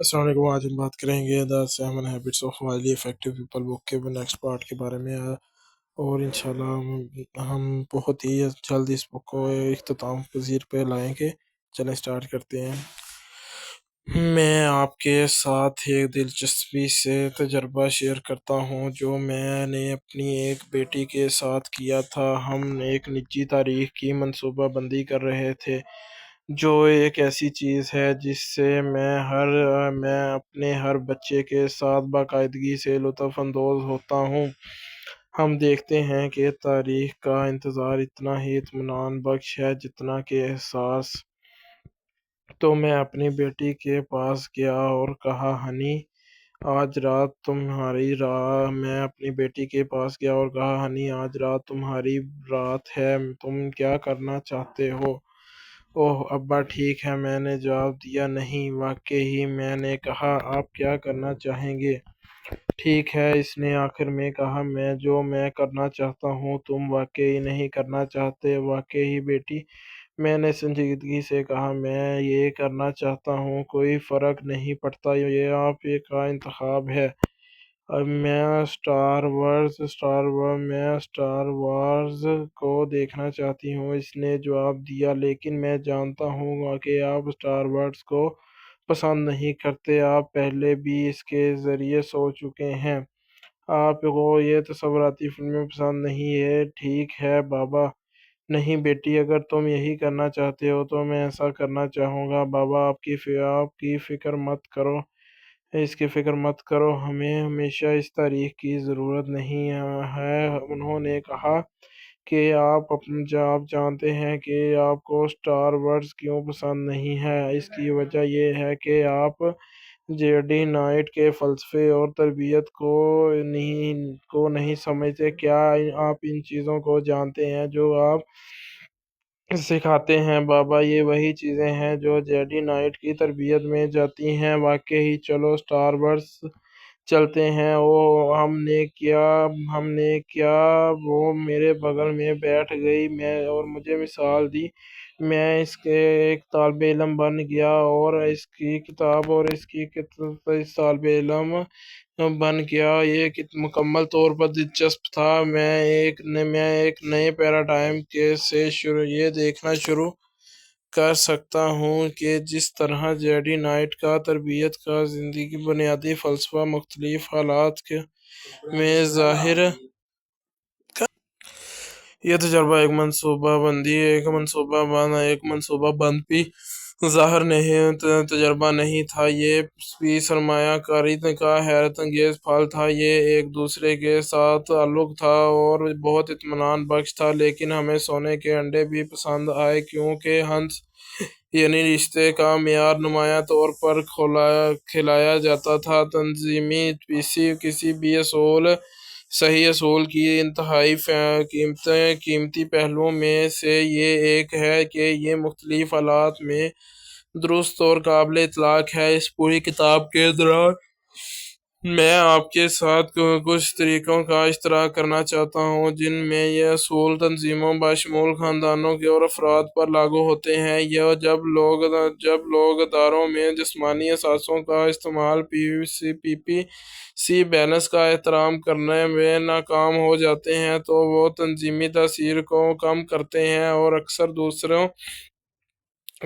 السلام علیکم۔ آج ہم بات کریں گے the 7 habits of highly effective people book کے نیکسٹ پارٹ کے بارے میں، اور انشاءاللہ ہم بہت ہی جلد اس بک کو اختتام پذیر پہ لائیں گے۔ چلیں سٹارٹ کرتے ہیں۔ میں آپ کے ساتھ ایک دلچسپی سے تجربہ شیئر کرتا ہوں جو میں نے اپنی ایک بیٹی کے ساتھ کیا تھا۔ ہم ایک نجی تاریخ کی منصوبہ بندی کر رہے تھے، جو ایک ایسی چیز ہے جس سے میں اپنے ہر بچے کے ساتھ باقاعدگی سے لطف اندوز ہوتا ہوں۔ ہم دیکھتے ہیں کہ تاریخ کا انتظار اتنا ہی اطمینان بخش ہے جتنا کہ احساس۔ تو میں اپنی بیٹی کے پاس گیا اور کہا، ہنی آج رات تمہاری رات ہے، تم کیا کرنا چاہتے ہو؟ اوہ ابا ٹھیک ہے، میں نے جواب دیا۔ نہیں واقعی، میں نے کہا، آپ کیا کرنا چاہیں گے؟ ٹھیک ہے، اس نے آخر میں کہا، میں کرنا چاہتا ہوں تم واقعی نہیں کرنا چاہتے۔ واقعی بیٹی، میں نے سنجیدگی سے کہا، میں یہ کرنا چاہتا ہوں، کوئی فرق نہیں پڑتا، یہ آپ کا انتخاب ہے۔ میں سٹار وارز کو دیکھنا چاہتی ہوں، اس نے جواب دیا، لیکن میں جانتا ہوں کہ آپ سٹار وارز کو پسند نہیں کرتے، آپ پہلے بھی اس کے ذریعے سوچ چکے ہیں۔ آپ کو یہ تصوراتی فلمیں پسند نہیں ہیں، ٹھیک ہے بابا۔ نہیں بیٹی، اگر تم یہی کرنا چاہتے ہو تو میں ایسا کرنا چاہوں گا۔ بابا آپ کی فکر مت کرو، ہمیں ہمیشہ اس تاریخ کی ضرورت نہیں ہے۔ انہوں نے کہا کہ آپ جانتے ہیں کہ آپ کو سٹار وارز کیوں پسند نہیں ہے۔ اس کی وجہ یہ ہے کہ آپ جیڈی نائٹ کے فلسفے اور تربیت کو نہیں سمجھتے۔ کیا آپ ان چیزوں کو جانتے ہیں جو آپ سکھاتے ہیں؟ بابا یہ وہی چیزیں ہیں جو جیڈی نائٹ کی تربیت میں جاتی ہیں۔ واقعی، چلو سٹار وارز چلتے ہیں۔ ہم نے کیا وہ میرے بغل میں بیٹھ گئی اور مجھے مثال دی۔ میں اس کے ایک طالب علم بن گیا اور اس کی کتاب طالب علم بن گیا۔ یہ مکمل طور پر دلچسپ تھا۔ میں ایک نئے پیراڈائم سے یہ دیکھنا شروع کر سکتا ہوں کہ جس طرح جیڈی نائٹ کا تربیت کا زندگی بنیادی فلسفہ مختلف حالات میں ظاہر یہ تجربہ ایک منصوبہ بندی ظاہر نہیں تجربہ نہیں تھا، یہ بھی سرمایہ کاری کا حیرت انگیز پھل تھا۔ یہ ایک دوسرے کے ساتھ تعلق تھا اور بہت اطمینان بخش تھا۔ لیکن ہمیں سونے کے انڈے بھی پسند آئے، کیونکہ ہنس یعنی رشتے کا معیار نمایاں طور پر کھلایا جاتا تھا۔ تنظیمی کسی بھی صحیح اصول کی انتہائی قیمتی پہلوؤں میں سے یہ ایک ہے کہ یہ مختلف حالات میں درست اور قابل اطلاق ہے۔ اس پوری کتاب کے دوران میں آپ کے ساتھ کچھ طریقوں کا اشتراک کرنا چاہتا ہوں جن میں یہ اصول تنظیموں بشمول خاندانوں اور افراد پر لاگو ہوتے ہیں۔ جب لوگ اداروں میں جسمانی اثاثوں کا استعمال پی پی سی بیلنس کا احترام کرنے میں ناکام ہو جاتے ہیں تو وہ تنظیمی تاثیر کو کم کرتے ہیں اور اکثر دوسروں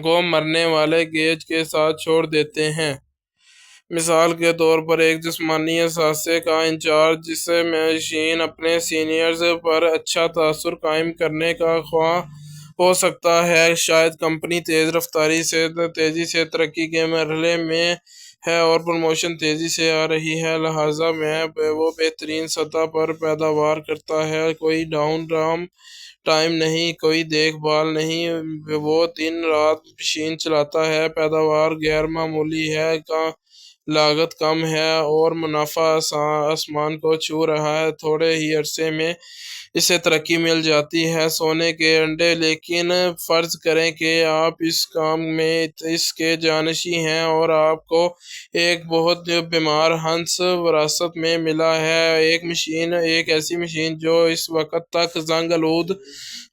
کو مرنے والے گیج کے ساتھ چھوڑ دیتے ہیں۔ مثال کے طور پر، ایک جسمانی اثاثے کا انچارج جس مشین اپنے سینئرز پر اچھا تاثر قائم کرنے کا خواہاں ہو سکتا ہے، شاید کمپنی تیزی سے ترقی کے مرحلے میں ہے اور پروموشن تیزی سے آ رہی ہے، لہٰذا وہ بہترین سطح پر پیداوار کرتا ہے۔ کوئی ڈاؤن ٹائم نہیں، کوئی دیکھ بھال نہیں، وہ دن رات مشین چلاتا ہے، پیداوار غیر معمولی ہے، لاگت کم ہے اور منافع آسمان کو چھو رہا ہے۔ تھوڑے ہی عرصے میں اسے ترقی مل جاتی ہے۔ سونے کے انڈے۔ لیکن فرض کریں کہ آپ اس کام میں اس کے جانشین ہیں اور آپ کو ایک بہت بیمار ہنس وراثت میں ملا ہے، ایک ایسی مشین جو اس وقت تک زنگ آلود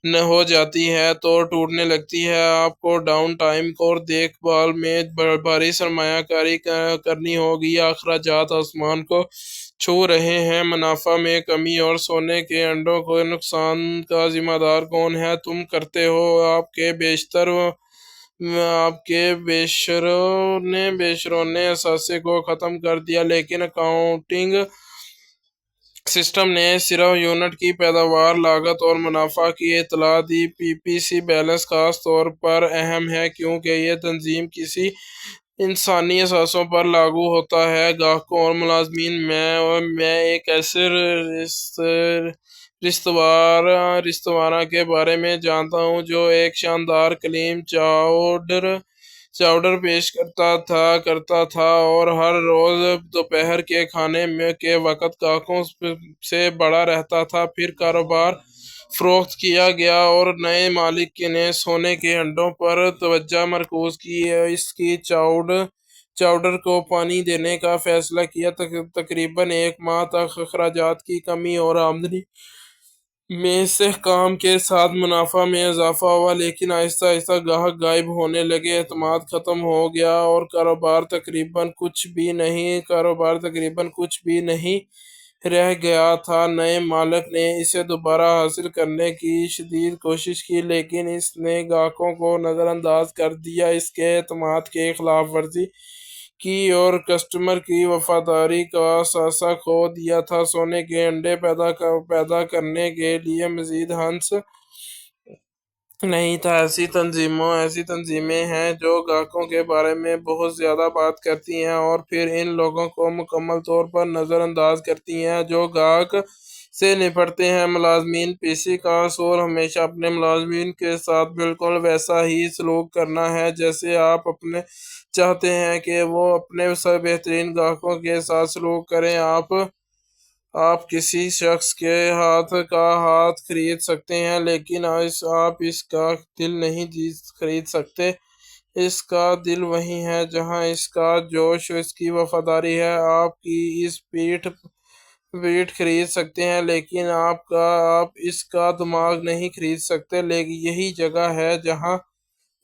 نہ ہو جاتی ہے تو ٹوٹنے لگتی ہے۔ آپ کو ڈاؤن ٹائم اور دیکھ بھال میں بھاری سرمایہ کاری کرنی ہوگی۔ اخراجات آسمان کو چھو رہے ہیں۔ منافع میں کمی اور سونے کے انڈوں کے نقصان کا ذمہ دار کون ہے؟ تم کرتے ہو۔ آپ کے بیشتروں نے اثاثے کو ختم کر دیا، لیکن اکاؤنٹنگ سسٹم نے صرف یونٹ کی پیداوار، لاگت اور منافع کی اطلاع دی۔ پی پی سی بیلنس خاص طور پر اہم ہے کیونکہ یہ تنظیم کسی انسانی اثاثوں پر لاگو ہوتا ہے۔ گاہکوں اور ملازمین میں ایک ایسے رستوراں کے بارے میں جانتا ہوں جو ایک شاندار کلیم چاؤڈر پیش کرتا تھا اور ہر روز دوپہر کے کھانے کے وقت گاہکوں سے بھرا رہتا تھا۔ پھر کاروبار فروخت کیا گیا اور نئے مالک نے سونے کے انڈوں پر توجہ مرکوز کی۔ اس کی چاؤڈر کو پانی دینے کا فیصلہ کیا۔ تقریباً ایک ماہ تک اخراجات کی کمی اور آمدنی میں استحکام کے ساتھ منافع میں اضافہ ہوا، لیکن آہستہ آہستہ گاہک غائب ہونے لگے، اعتماد ختم ہو گیا اور کاروبار تقریباً کچھ بھی نہیں رہ گیا تھا۔ نئے مالک نے اسے دوبارہ حاصل کرنے کی شدید کوشش کی، لیکن اس نے گاہکوں کو نظر انداز کر دیا، اس کے اعتماد کی خلاف ورزی کی اور کسٹمر کی وفاداری کا اثاثہ کھو دیا تھا۔ سونے کے انڈے پیدا کرنے کے لیے مزید ہنس نہیں تھا۔ ایسی تنظیمیں ہیں جو گاہکوں کے بارے میں بہت زیادہ بات کرتی ہیں اور پھر ان لوگوں کو مکمل طور پر نظر انداز کرتی ہیں جو گاہک سے نپٹتے ہیں۔ ملازمین پی سی کا اصول ہمیشہ اپنے ملازمین کے ساتھ بالکل ویسا ہی سلوک کرنا ہے جیسے آپ چاہتے ہیں کہ وہ اپنے بہترین گاہکوں کے ساتھ سلوک کریں۔ آپ کسی شخص کے ہاتھ خرید سکتے ہیں، لیکن آپ اس کا دل نہیں خرید سکتے۔ اس کا دل وہیں ہے جہاں اس کا جوش، اس کی وفاداری ہے۔ آپ کی اس پیٹھ خرید سکتے ہیں، لیکن آپ اس کا دماغ نہیں خرید سکتے۔ یہی جگہ ہے جہاں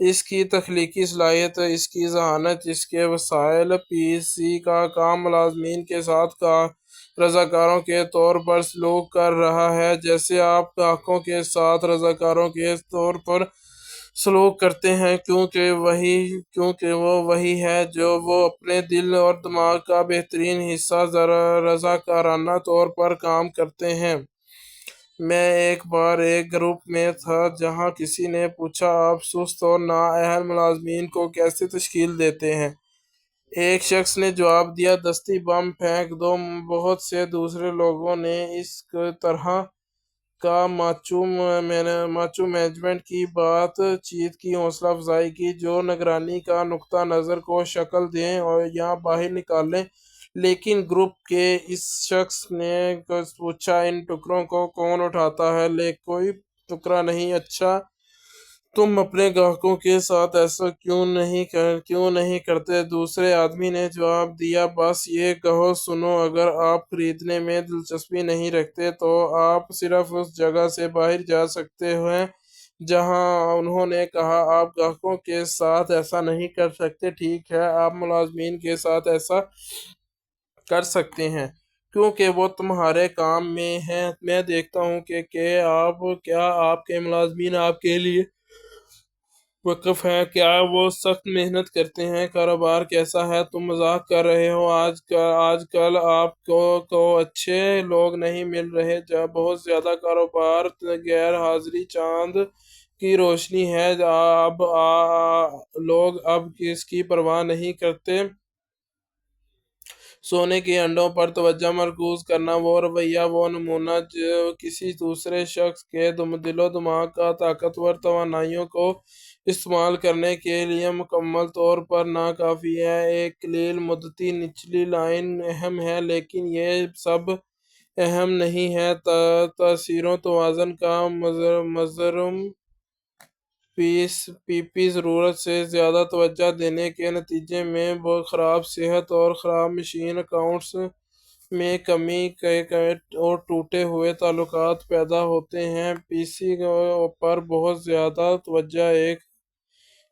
اس کی تخلیقی صلاحیت، اس کی ذہانت، اس کے وسائل۔ پی سی کا کام ملازمین کے ساتھ رضاکاروں کے طور پر سلوک کر رہا ہے، جیسے آپ گاہکوں کے ساتھ رضاکاروں کے طور پر سلوک کرتے ہیں، کیونکہ وہ وہی ہے جو وہ اپنے دل اور دماغ کا بہترین حصہ رضاکارانہ طور پر کام کرتے ہیں۔ میں ایک بار ایک گروپ میں تھا جہاں کسی نے پوچھا، آپ سست اور نااہل ملازمین کو کیسے تشکیل دیتے ہیں؟ ایک شخص نے جواب دیا، دستی بم پھینک دو۔ بہت سے دوسرے لوگوں نے اس طرح کا ماچو مینجمنٹ کی بات چیت کی حوصلہ افزائی کی جو نگرانی کا نقطہ نظر کو شکل دیں یا باہر نکالیں، لیکن گروپ کے اس شخص نے پوچھا، ان ٹکڑوں کو کون اٹھاتا ہے؟ کوئی ٹکڑا نہیں۔ اچھا، تم اپنے گاہکوں کے ساتھ ایسا کیوں نہیں کرتے؟ دوسرے آدمی نے جواب دیا، بس یہ کہو سنو، اگر آپ خریدنے میں دلچسپی نہیں رکھتے تو آپ صرف اس جگہ سے باہر جا سکتے ہیں۔ جہاں انہوں نے کہا، آپ گاہکوں کے ساتھ ایسا نہیں کر سکتے، ٹھیک ہے، آپ ملازمین کے ساتھ ایسا کر سکتے ہیں کیونکہ وہ تمہارے کام میں ہیں۔ میں دیکھتا ہوں کہ کیا آپ کے ملازمین آپ کے لیے وقف ہیں، کیا وہ سخت محنت کرتے ہیں۔ کاروبار کیسا ہے؟ تم مذاق کر رہے ہو؟ آج کل آپ کو اچھے لوگ نہیں مل رہے۔ بہت زیادہ کاروبار غیر حاضری چاند کی روشنی ہے۔ لوگ اب اس کی پرواہ نہیں کرتے۔ سونے کے انڈوں پر توجہ مرکوز کرنا، وہ رویہ، وہ نمونہ جو کسی دوسرے شخص کے دل و دماغ کا طاقتور توانائیوں کو استعمال کرنے کے لیے مکمل طور پر ناکافی ہے۔ ایک قلیل مدتی نچلی لائن اہم ہے، لیکن یہ سب اہم نہیں ہے۔ تاثیر و توازن کا مضمر پی پی ضرورت سے زیادہ توجہ دینے کے نتیجے میں خراب صحت اور خراب مشین اکاؤنٹس میں کمی اور ٹوٹے ہوئے تعلقات پیدا ہوتے ہیں۔ پی سی پر بہت زیادہ توجہ ایک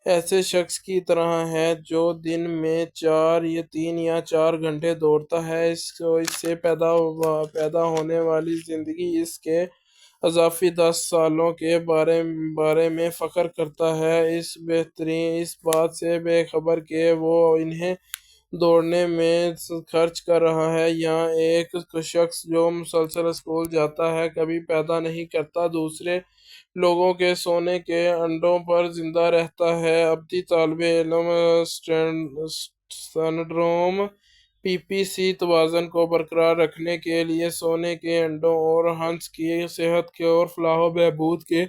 ایسے شخص کی طرح ہے جو دن میں 3 یا 4 گھنٹے دوڑتا ہے۔ اس سے پیدا ہونے والی زندگی اس کے اضافی 10 سالوں کے بارے میں فخر کرتا ہے، اس بات سے بے خبر کہ وہ انہیں دوڑنے میں خرچ کر رہا ہے۔ یا ایک شخص جو مسلسل اسکول جاتا ہے کبھی پیدا نہیں کرتا، دوسرے لوگوں کے سونے کے انڈوں پر زندہ رہتا ہے۔ ابدی طالب علم سنڈروم پی پی سی توازن کو برقرار رکھنے کے لیے سونے کے انڈوں اور ہنس کی صحت اور فلاح و بہبود کے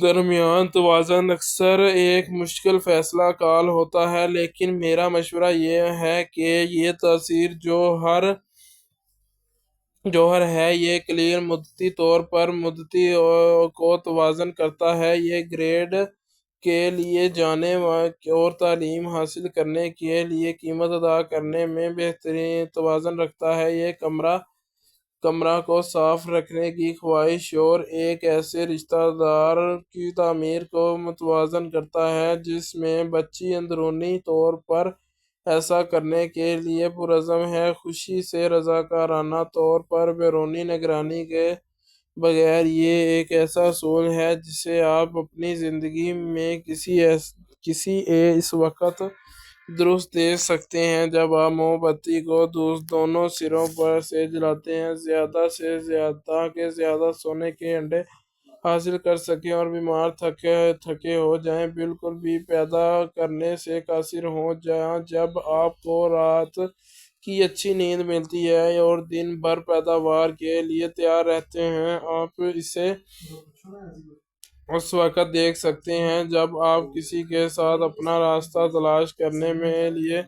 درمیان توازن اکثر ایک مشکل فیصلہ کال ہوتا ہے، لیکن میرا مشورہ یہ ہے کہ یہ تاثیر جوہر ہے، یہ کلیل مدتی طور پر مدتی کو توازن کرتا ہے، یہ گریڈ کے لیے جانے اور تعلیم حاصل کرنے کے لیے قیمت ادا کرنے میں بہترین توازن رکھتا ہے، یہ کمرہ کو صاف رکھنے کی خواہش اور ایک ایسے رشتہ دار کی تعمیر کو متوازن کرتا ہے جس میں بچی اندرونی طور پر ایسا کرنے کے لیے پرعزم ہے، خوشی سے رضاکارانہ طور پر بیرونی نگرانی کے بغیر۔ یہ ایک ایسا اصول ہے جسے آپ اپنی زندگی میں کسی اس وقت درست دیکھ سکتے ہیں جب آپ موم بتی کو دونوں سروں سے جلاتے ہیں، زیادہ سے زیادہ تاکہ زیادہ سونے کے انڈے حاصل کر سکیں اور بیمار تھکے ہو جائیں، بالکل بھی پیدا کرنے سے قاصر ہو جائیں۔ جب آپ کو رات کی اچھی نیند ملتی ہے اور دن بھر پیداوار کے لیے تیار رہتے ہیں، آپ اسے اس وقت دیکھ سکتے ہیں جب آپ کسی کے ساتھ اپنا راستہ تلاش کرنے کے لیے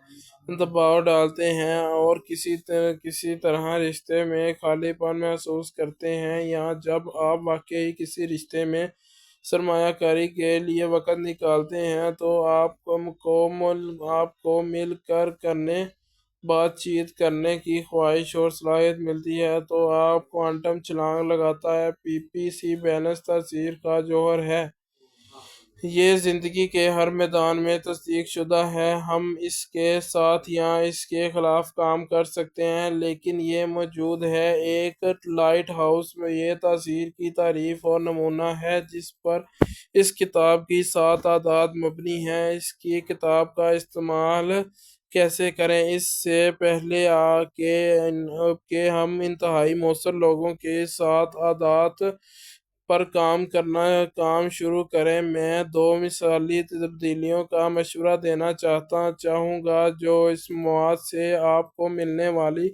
دباؤ ڈالتے ہیں اور کسی طرح رشتے میں خالی پن محسوس کرتے ہیں، یا جب آپ واقعی کسی رشتے میں سرمایہ کاری کے لیے وقت نکالتے ہیں تو آپ کو مل کر بات چیت کرنے کی خواہش اور صلاحیت ملتی ہے تو آپ کوانٹم چھلانگ لگاتا ہے۔ پی پی سی بیلنس تاثیر کا جوہر ہے۔ یہ زندگی کے ہر میدان میں تصدیق شدہ ہے۔ ہم اس کے ساتھ یا اس کے خلاف کام کر سکتے ہیں، لیکن یہ موجود ہے۔ ایک لائٹ ہاؤس یہ تاثیر کی تعریف اور نمونہ ہے جس پر اس کتاب کی 7 عادات مبنی ہیں۔ اس کی کتاب کا استعمال کیسے کریں؟ اس سے پہلے کہ ہم انتہائی مؤثر لوگوں کے 7 عادات پر کام شروع کریں، میں 2 مثالی تبدیلیوں کا مشورہ دینا چاہوں گا جو اس مواد سے آپ کو ملنے والی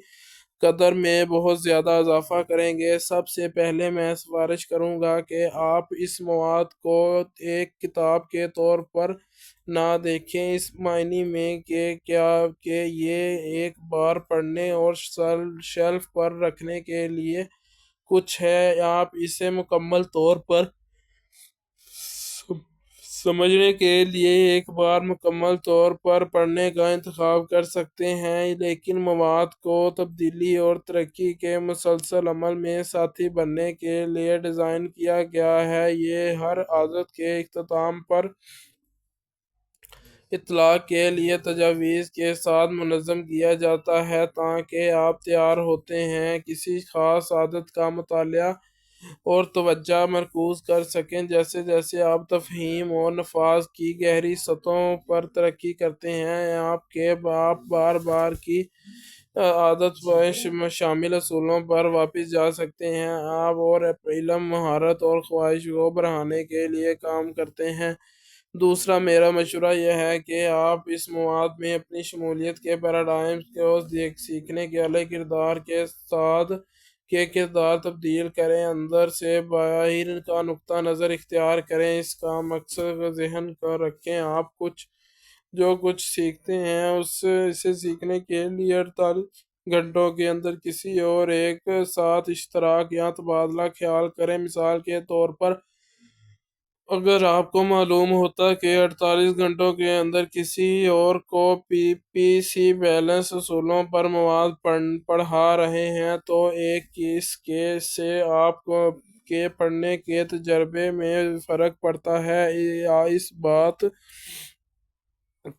قدر میں بہت زیادہ اضافہ کریں گے۔ سب سے پہلے میں سفارش کروں گا کہ آپ اس مواد کو ایک کتاب کے طور پر نہ دیکھیں، اس معنی میں کہ یہ ایک بار پڑھنے اور شیلف پر رکھنے کے لیے کچھ ہے۔ آپ اسے مکمل طور پر سمجھنے کے لیے ایک بار مکمل طور پر پڑھنے کا انتخاب کر سکتے ہیں، لیکن مواد کو تبدیلی اور ترقی کے مسلسل عمل میں ساتھی بننے کے لیے ڈیزائن کیا گیا ہے۔ یہ ہر عادت کے اختتام پر اطلاق کے لیے تجاویز کے ساتھ منظم کیا جاتا ہے تاکہ آپ تیار ہوتے ہیں کسی خاص عادت کا مطالعہ اور توجہ مرکوز کر سکیں۔ جیسے جیسے آپ تفہیم اور نفاذ کی گہری سطحوں پر ترقی کرتے ہیں، آپ بار بار کی عادت میں شامل اصولوں پر واپس جا سکتے ہیں اور علم، مہارت اور خواہش کو بڑھانے کے لیے کام کرتے ہیں۔ دوسرا میرا مشورہ یہ ہے کہ آپ اس مواد میں اپنی شمولیت کے پیراڈائم کو سیکھنے کے اعلی کردار تبدیل کریں، اندر سے باہر کا نقطہ نظر اختیار کریں، اس کا مقصد ذہن کو رکھیں۔ آپ جو کچھ سیکھتے ہیں اسے سیکھنے کے لیے 48 گھنٹوں کے اندر کسی اور ایک ساتھ اشتراک یا تبادلہ خیال کریں۔ مثال کے طور پر اگر آپ کو معلوم ہوتا کہ 48 گھنٹوں کے اندر کسی اور کو پی سی بیلنس اصولوں پر مواد پڑھا رہے ہیں تو ایک کیس سے آپ کے پڑھنے کے تجربے میں فرق پڑتا ہے۔ اس بات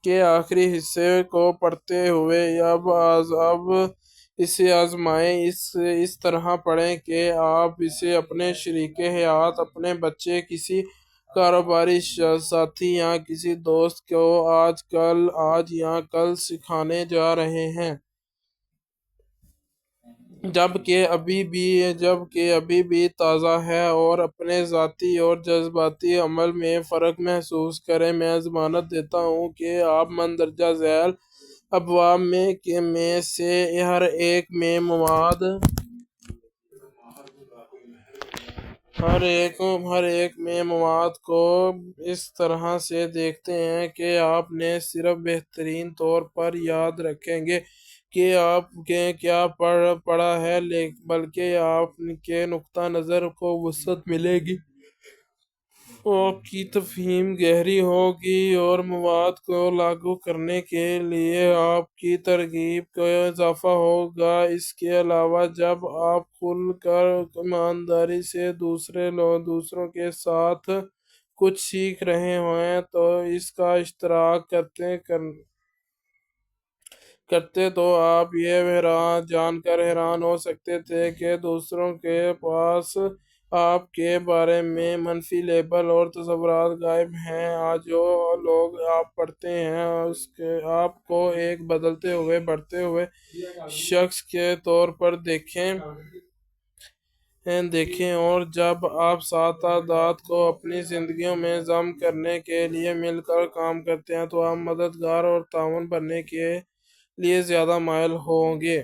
کے آخری حصے کو پڑھتے ہوئے اب اسے آزمائیں، اس طرح پڑھیں کہ آپ اسے اپنے شریک حیات، اپنے بچے، کسی کاروباری ساتھی یا کسی دوست کو آج یا کل سکھانے جا رہے ہیں، جبکہ ابھی بھی تازہ ہے، اور اپنے ذاتی اور جذباتی عمل میں فرق محسوس کریں۔ میں ضمانت دیتا ہوں کہ آپ مندرجہ ذیل ابواب میں سے ہر ایک میں مواد کو اس طرح سے دیکھتے ہیں کہ آپ نہ صرف بہترین طور پر یاد رکھیں گے کہ آپ نے کیا پڑھا ہے، بلکہ آپ کے نقطہ نظر کو وسعت ملے گی، آپ کی تفہیم گہری ہوگی، اور مواد کو لاگو کرنے کے لیے آپ کی ترغیب کا اضافہ ہوگا۔ اس کے علاوہ جب آپ کھل کر ایمانداری سے دوسروں کے ساتھ کچھ سیکھ رہے ہوں تو اس کا اشتراک کرتے تو آپ یہ جان کر حیران ہو سکتے تھے کہ دوسروں کے پاس آپ کے بارے میں منفی لیبل اور تصورات غائب ہیں۔ آج جو لوگ آپ پڑھتے ہیں آپ کو ایک بدلتے ہوئے، بڑھتے ہوئے شخص کے طور پر دیکھیں، اور جب آپ سعادت کو اپنی زندگیوں میں ضم کرنے کے لیے مل کر کام کرتے ہیں تو آپ مددگار اور تعاون بننے کے لیے زیادہ مائل ہوں گے۔